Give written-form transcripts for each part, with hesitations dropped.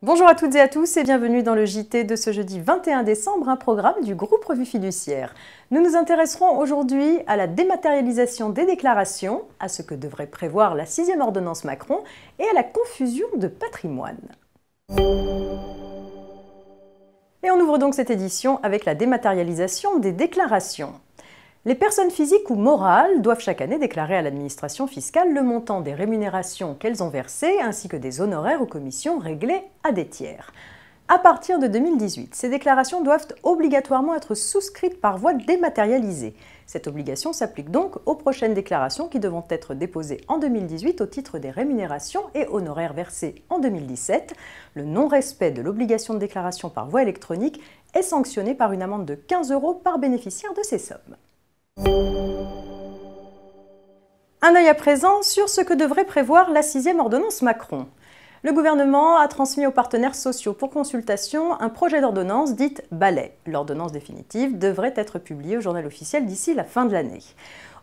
Bonjour à toutes et à tous et bienvenue dans le JT de ce jeudi 21 décembre, un programme du groupe Revue Fiduciaire. Nous nous intéresserons aujourd'hui à la dématérialisation des déclarations, à ce que devrait prévoir la 6e ordonnance Macron et à la confusion de patrimoine. Et on ouvre donc cette édition avec la dématérialisation des déclarations. Les personnes physiques ou morales doivent chaque année déclarer à l'administration fiscale le montant des rémunérations qu'elles ont versées ainsi que des honoraires ou commissions réglés à des tiers. À partir de 2018, ces déclarations doivent obligatoirement être souscrites par voie dématérialisée. Cette obligation s'applique donc aux prochaines déclarations qui devront être déposées en 2018 au titre des rémunérations et honoraires versés en 2017. Le non-respect de l'obligation de déclaration par voie électronique est sanctionné par une amende de 15 € par bénéficiaire de ces sommes. Un œil à présent sur ce que devrait prévoir la 6e ordonnance Macron. Le gouvernement a transmis aux partenaires sociaux pour consultation un projet d'ordonnance dite balai. L'ordonnance définitive devrait être publiée au journal officiel d'ici la fin de l'année.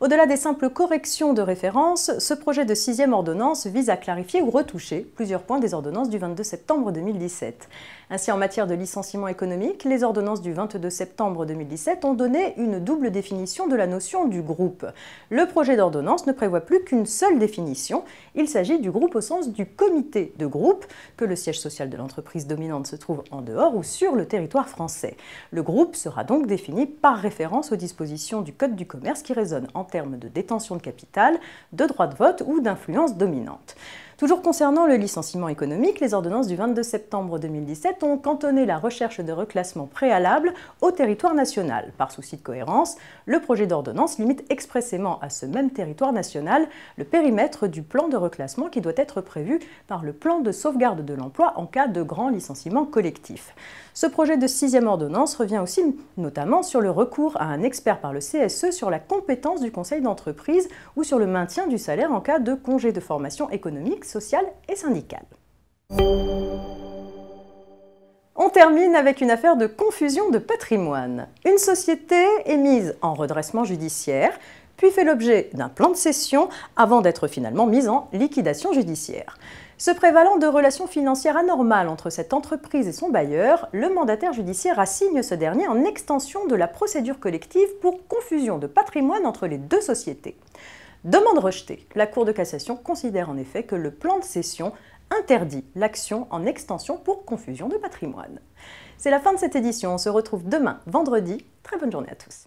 Au-delà des simples corrections de référence, ce projet de 6e ordonnance vise à clarifier ou retoucher plusieurs points des ordonnances du 22 septembre 2017. Ainsi, en matière de licenciement économique, les ordonnances du 22 septembre 2017 ont donné une double définition de la notion du groupe. Le projet d'ordonnance ne prévoit plus qu'une seule définition. Il s'agit du groupe au sens du comité de groupe, que le siège social de l'entreprise dominante se trouve en dehors ou sur le territoire français. Le groupe sera donc défini par référence aux dispositions du Code du commerce qui résonnent en termes de détention de capital, de droit de vote ou d'influence dominante. Toujours concernant le licenciement économique, les ordonnances du 22 septembre 2017 ont cantonné la recherche de reclassement préalable au territoire national. Par souci de cohérence, le projet d'ordonnance limite expressément à ce même territoire national le périmètre du plan de reclassement qui doit être prévu par le plan de sauvegarde de l'emploi en cas de grand licenciement collectif. Ce projet de 6e ordonnance revient aussi notamment sur le recours à un expert par le CSE sur la compétence du conseil d'entreprise ou sur le maintien du salaire en cas de congé de formation économique, sociale et syndicale. On termine avec une affaire de confusion de patrimoine. Une société est mise en redressement judiciaire, puis fait l'objet d'un plan de cession avant d'être finalement mise en liquidation judiciaire. Se prévalant de relations financières anormales entre cette entreprise et son bailleur, le mandataire judiciaire assigne ce dernier en extension de la procédure collective pour confusion de patrimoine entre les deux sociétés. Demande rejetée, la Cour de cassation considère en effet que le plan de cession interdit l'action en extension pour confusion de patrimoine. C'est la fin de cette édition, on se retrouve demain, vendredi. Très bonne journée à tous.